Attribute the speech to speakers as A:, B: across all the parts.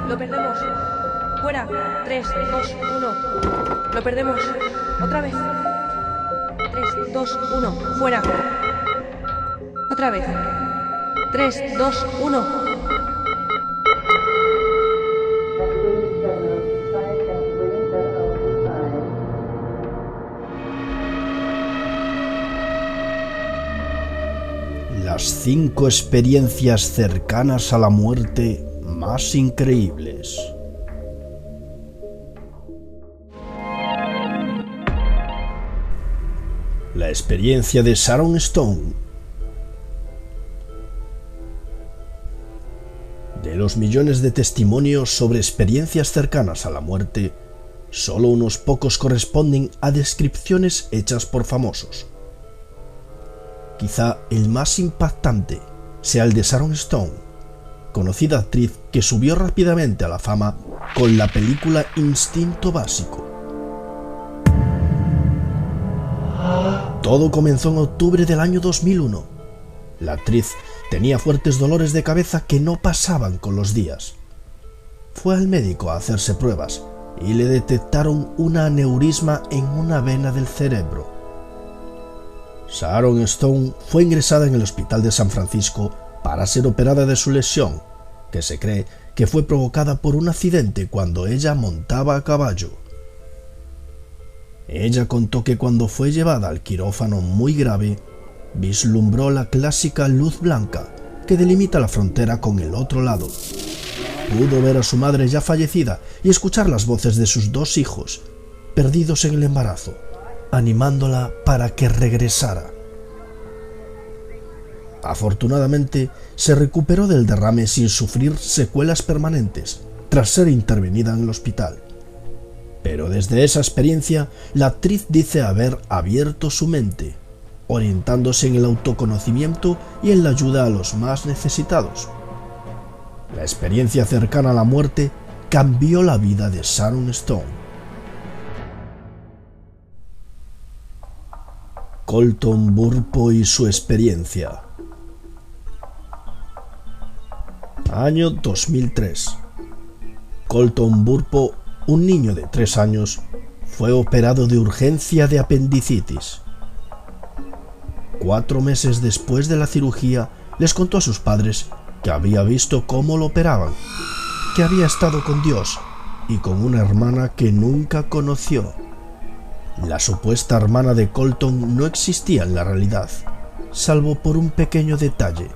A: Lo perdemos. Fuera. 3, 2, 1. Lo perdemos. Otra vez. 3, 2, 1. Fuera. Otra vez. 3, 2, 1.
B: Las 5 experiencias cercanas a la muerte más increíbles. La experiencia de Sharon Stone. De los millones de testimonios sobre experiencias cercanas a la muerte, solo unos pocos corresponden a descripciones hechas por famosos. Quizá el más impactante sea el de Sharon Stone, conocida actriz que subió rápidamente a la fama con la película Instinto Básico. Todo comenzó en octubre del año 2001. La actriz tenía fuertes dolores de cabeza que no pasaban con los días. Fue al médico a hacerse pruebas y le detectaron un aneurisma en una vena del cerebro. Sharon Stone fue ingresada en el hospital de San Francisco para ser operada de su lesión, que se cree que fue provocada por un accidente cuando ella montaba a caballo. Ella contó que cuando fue llevada al quirófano muy grave, vislumbró la clásica luz blanca que delimita la frontera con el otro lado. Pudo ver a su madre ya fallecida y escuchar las voces de sus 2 hijos, perdidos en el embarazo, animándola para que regresara. Afortunadamente, se recuperó del derrame sin sufrir secuelas permanentes, tras ser intervenida en el hospital. Pero desde esa experiencia, la actriz dice haber abierto su mente, orientándose en el autoconocimiento y en la ayuda a los más necesitados. La experiencia cercana a la muerte cambió la vida de Sharon Stone. Colton Burpo y su experiencia. Año 2003. Colton Burpo, un niño de 3 años, fue operado de urgencia de apendicitis. 4 meses después de la cirugía, les contó a sus padres que había visto cómo lo operaban, que había estado con Dios y con una hermana que nunca conoció. La supuesta hermana de Colton no existía en la realidad, salvo por un pequeño detalle.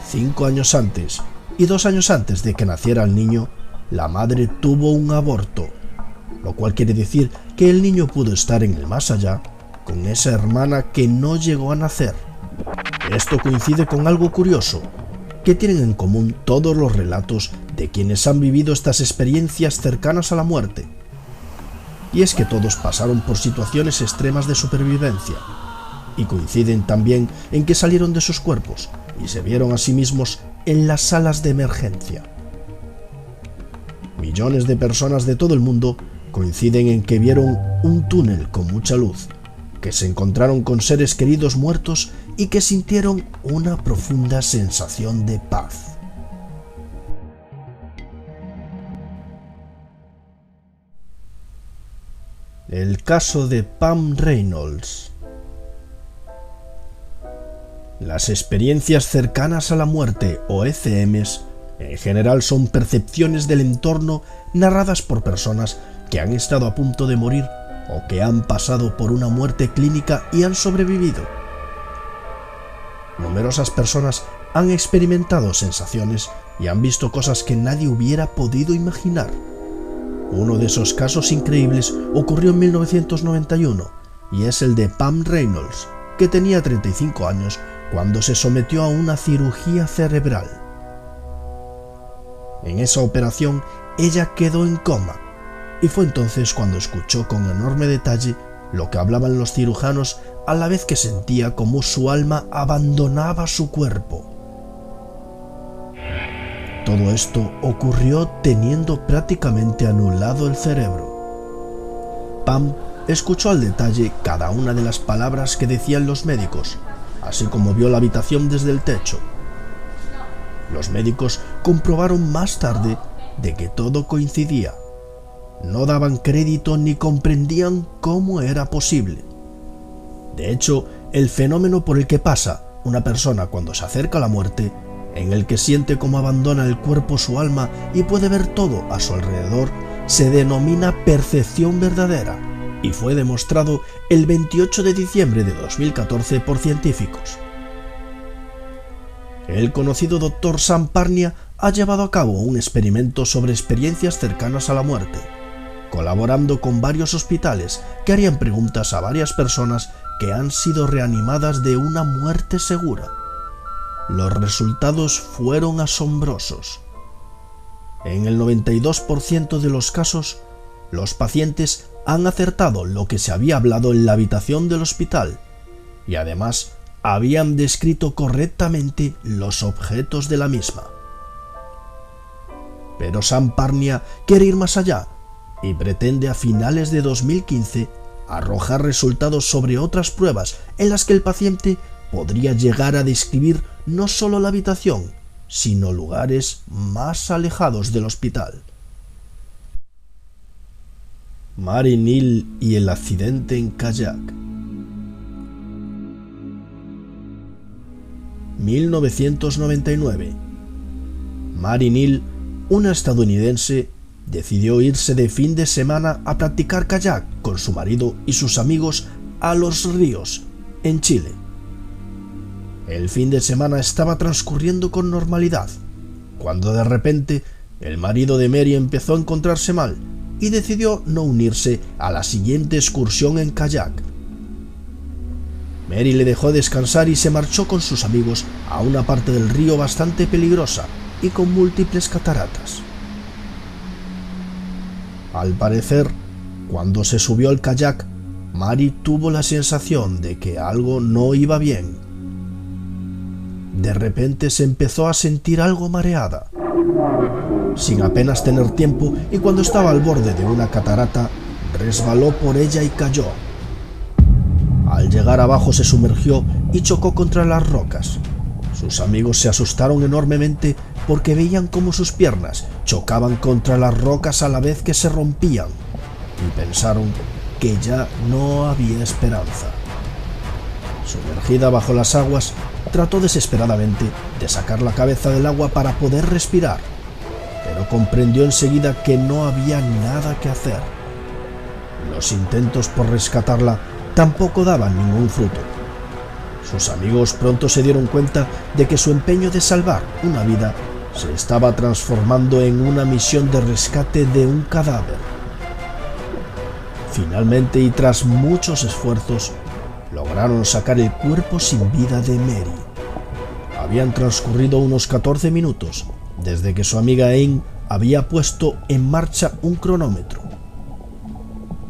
B: 5 años antes y 2 años antes de que naciera el niño, la madre tuvo un aborto, lo cual quiere decir que el niño pudo estar en el más allá con esa hermana que no llegó a nacer. Esto coincide con algo curioso, que tienen en común todos los relatos de quienes han vivido estas experiencias cercanas a la muerte. Y es que todos pasaron por situaciones extremas de supervivencia, y coinciden también en que salieron de sus cuerpos y se vieron a sí mismos en las salas de emergencia. Millones de personas de todo el mundo coinciden en que vieron un túnel con mucha luz, que se encontraron con seres queridos muertos y que sintieron una profunda sensación de paz. El caso de Pam Reynolds. Las experiencias cercanas a la muerte o ECMs en general son percepciones del entorno narradas por personas que han estado a punto de morir o que han pasado por una muerte clínica y han sobrevivido. Numerosas personas han experimentado sensaciones y han visto cosas que nadie hubiera podido imaginar. Uno de esos casos increíbles ocurrió en 1991 y es el de Pam Reynolds, que tenía 35 años cuando se sometió a una cirugía cerebral. En esa operación, ella quedó en coma, y fue entonces cuando escuchó con enorme detalle lo que hablaban los cirujanos, a la vez que sentía cómo su alma abandonaba su cuerpo. Todo esto ocurrió teniendo prácticamente anulado el cerebro. Pam escuchó al detalle cada una de las palabras que decían los médicos, así como vio la habitación desde el techo. Los médicos comprobaron más tarde de que todo coincidía. No daban crédito ni comprendían cómo era posible. De hecho, el fenómeno por el que pasa una persona cuando se acerca a la muerte, en el que siente cómo abandona el cuerpo su alma y puede ver todo a su alrededor, se denomina percepción verdadera y fue demostrado el 28 de diciembre de 2014 por científicos. El conocido Dr. Sam Parnia ha llevado a cabo un experimento sobre experiencias cercanas a la muerte, colaborando con varios hospitales que harían preguntas a varias personas que han sido reanimadas de una muerte segura. Los resultados fueron asombrosos. En el 92% de los casos, los pacientes han acertado lo que se había hablado en la habitación del hospital y además habían descrito correctamente los objetos de la misma. Pero Sam Parnia quiere ir más allá y pretende a finales de 2015 arrojar resultados sobre otras pruebas en las que el paciente podría llegar a describir no solo la habitación, sino lugares más alejados del hospital. Mary Neal y el accidente en kayak. 1999. Mary Neal, una estadounidense, decidió irse de fin de semana a practicar kayak con su marido y sus amigos a Los Ríos, en Chile. El fin de semana estaba transcurriendo con normalidad, cuando de repente el marido de Mary empezó a encontrarse mal y decidió no unirse a la siguiente excursión en kayak. Mary le dejó descansar y se marchó con sus amigos a una parte del río bastante peligrosa y con múltiples cataratas. Al parecer, cuando se subió al kayak, Mary tuvo la sensación de que algo no iba bien. De repente se empezó a sentir algo mareada. Sin apenas tener tiempo y cuando estaba al borde de una catarata, resbaló por ella y cayó. Al llegar abajo se sumergió y chocó contra las rocas. Sus amigos se asustaron enormemente porque veían cómo sus piernas chocaban contra las rocas a la vez que se rompían y pensaron que ya no había esperanza. Sumergida bajo las aguas, trató desesperadamente de sacar la cabeza del agua para poder respirar, pero comprendió enseguida que no había nada que hacer. Los intentos por rescatarla tampoco daban ningún fruto. Sus amigos pronto se dieron cuenta de que su empeño de salvar una vida se estaba transformando en una misión de rescate de un cadáver. Finalmente, y tras muchos esfuerzos, lograron sacar el cuerpo sin vida de Mary. Habían transcurrido unos 14 minutos desde que su amiga Anne había puesto en marcha un cronómetro.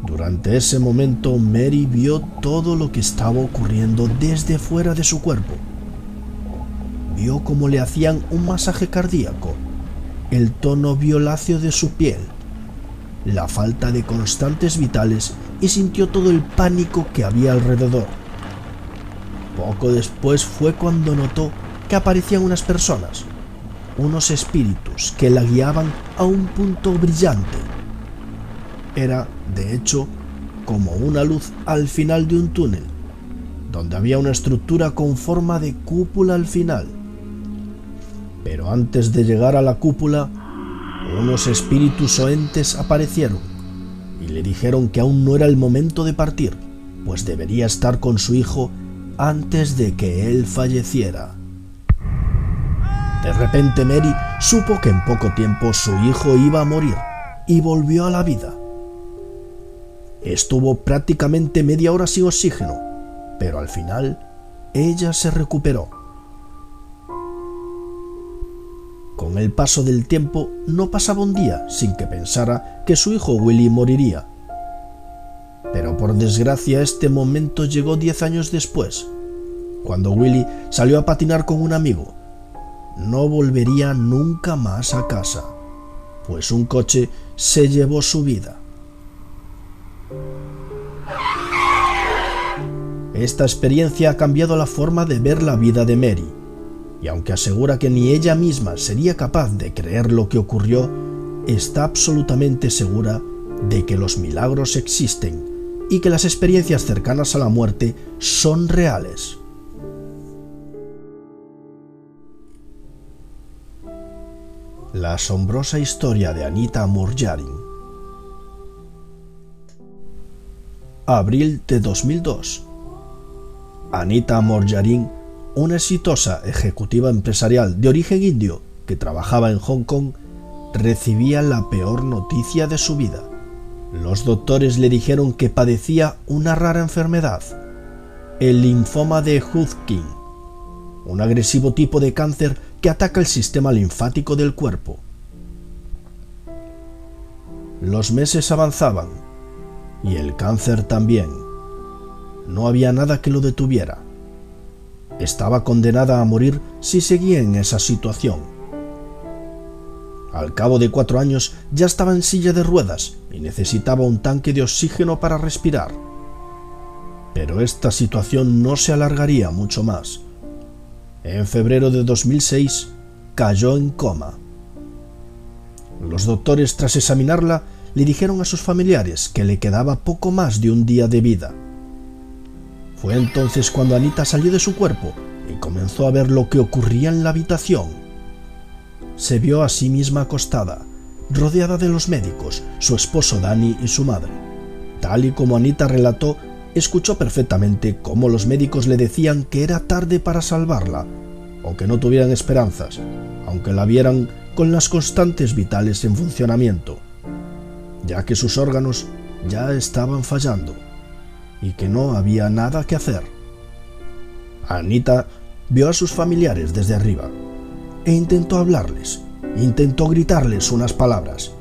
B: Durante ese momento, Mary vio todo lo que estaba ocurriendo desde fuera de su cuerpo. Vio cómo le hacían un masaje cardíaco, el tono violáceo de su piel, la falta de constantes vitales y sintió todo el pánico que había alrededor. Poco después fue cuando notó que aparecían unas personas, unos espíritus que la guiaban a un punto brillante. Era, de hecho, como una luz al final de un túnel, donde había una estructura con forma de cúpula al final. Pero antes de llegar a la cúpula, unos espíritus o entes aparecieron y le dijeron que aún no era el momento de partir, pues debería estar con su hijo antes de que él falleciera. De repente Mary supo que en poco tiempo su hijo iba a morir y volvió a la vida. Estuvo prácticamente media hora sin oxígeno, pero al final ella se recuperó. Con el paso del tiempo no pasaba un día sin que pensara que su hijo Willie moriría. Pero por desgracia este momento llegó 10 años después, cuando Willie salió a patinar con un amigo. No volvería nunca más a casa, pues un coche se llevó su vida. Esta experiencia ha cambiado la forma de ver la vida de Mary, y aunque asegura que ni ella misma sería capaz de creer lo que ocurrió, está absolutamente segura de que los milagros existen y que las experiencias cercanas a la muerte son reales. La asombrosa historia de Anita Moorjani. Abril de 2002. Anita Moorjani, una exitosa ejecutiva empresarial de origen indio que trabajaba en Hong Kong, recibía la peor noticia de su vida. Los doctores le dijeron que padecía una rara enfermedad, el linfoma de Hodgkin, un agresivo tipo de cáncer que ataca el sistema linfático del cuerpo. Los meses avanzaban y el cáncer también. No había nada que lo detuviera. Estaba condenada a morir si seguía en esa situación. Al cabo de 4 años ya estaba en silla de ruedas y necesitaba un tanque de oxígeno para respirar. Pero esta situación no se alargaría mucho más. En febrero de 2006 cayó en coma. Los doctores, tras examinarla, le dijeron a sus familiares que le quedaba poco más de un día de vida. Fue entonces cuando Anita salió de su cuerpo y comenzó a ver lo que ocurría en la habitación. Se vio a sí misma acostada, rodeada de los médicos, su esposo Danny y su madre. Tal y como Anita relató, escuchó perfectamente cómo los médicos le decían que era tarde para salvarla, o que no tuvieran esperanzas, aunque la vieran con las constantes vitales en funcionamiento, ya que sus órganos ya estaban fallando y que no había nada que hacer. Anita vio a sus familiares desde arriba e intentó hablarles, intentó gritarles unas palabras,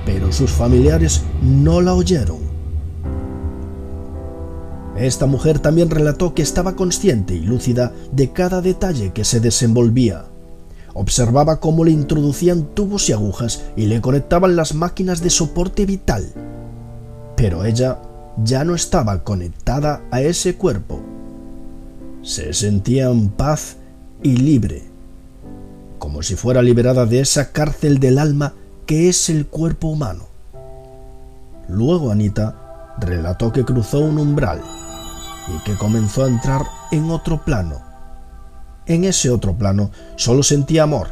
B: pero sus familiares no la oyeron. Esta mujer también relató que estaba consciente y lúcida de cada detalle que se desenvolvía. Observaba cómo le introducían tubos y agujas y le conectaban las máquinas de soporte vital. Pero ella ya no estaba conectada a ese cuerpo. Se sentía en paz y libre, como si fuera liberada de esa cárcel del alma que es el cuerpo humano. Luego Anita relató que cruzó un umbral y que comenzó a entrar en otro plano. En ese otro plano solo sentía amor,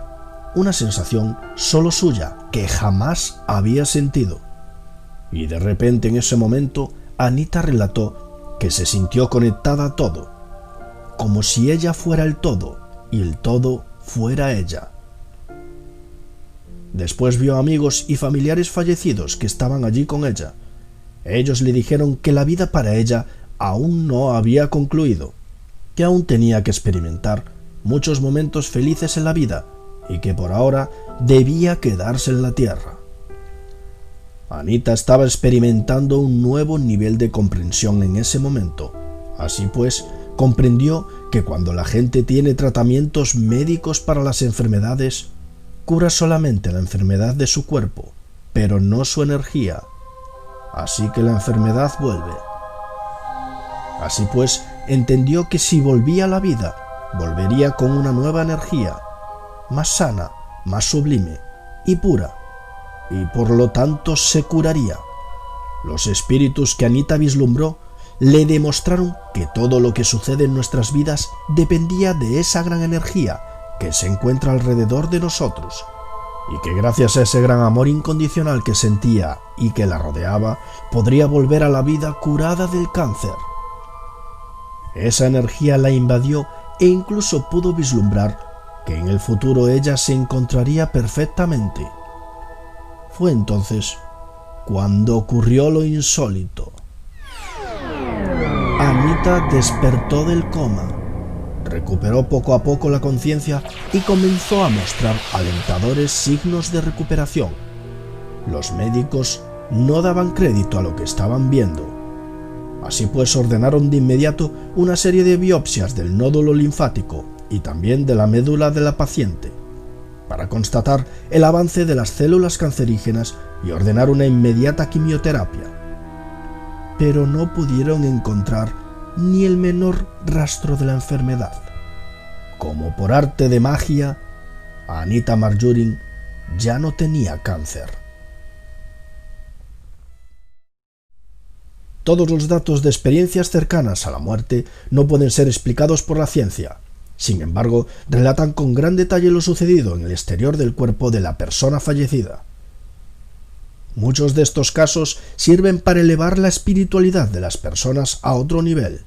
B: una sensación solo suya que jamás había sentido. Y de repente en ese momento Anita relató que se sintió conectada a todo, como si ella fuera el todo y el todo fuera ella. Después vio amigos y familiares fallecidos que estaban allí con ella. Ellos le dijeron que la vida para ella aún no había concluido, que aún tenía que experimentar muchos momentos felices en la vida y que por ahora debía quedarse en la tierra. Anita estaba experimentando un nuevo nivel de comprensión en ese momento. Así pues, comprendió que cuando la gente tiene tratamientos médicos para las enfermedades, cura solamente la enfermedad de su cuerpo, pero no su energía. Así que la enfermedad vuelve. Así pues, entendió que si volvía a la vida, volvería con una nueva energía, más sana, más sublime y pura, y por lo tanto se curaría. Los espíritus que Anita vislumbró le demostraron que todo lo que sucede en nuestras vidas dependía de esa gran energía que se encuentra alrededor de nosotros, y que gracias a ese gran amor incondicional que sentía y que la rodeaba, podría volver a la vida curada del cáncer. Esa energía la invadió e incluso pudo vislumbrar que en el futuro ella se encontraría perfectamente. Fue entonces cuando ocurrió lo insólito. Anita despertó del coma, recuperó poco a poco la conciencia y comenzó a mostrar alentadores signos de recuperación. Los médicos no daban crédito a lo que estaban viendo. Así pues, ordenaron de inmediato una serie de biopsias del nódulo linfático y también de la médula de la paciente, para constatar el avance de las células cancerígenas y ordenar una inmediata quimioterapia. Pero no pudieron encontrar ni el menor rastro de la enfermedad. Como por arte de magia, Anita Moorjani ya no tenía cáncer. Todos los datos de experiencias cercanas a la muerte no pueden ser explicados por la ciencia. Sin embargo, relatan con gran detalle lo sucedido en el exterior del cuerpo de la persona fallecida. Muchos de estos casos sirven para elevar la espiritualidad de las personas a otro nivel.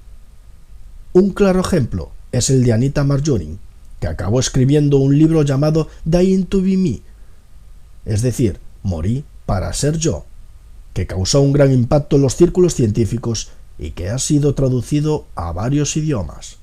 B: Un claro ejemplo es el de Anita Marjorin, que acabó escribiendo un libro llamado Dying to be Me, es decir, Morí para ser yo, que causó un gran impacto en los círculos científicos y que ha sido traducido a varios idiomas.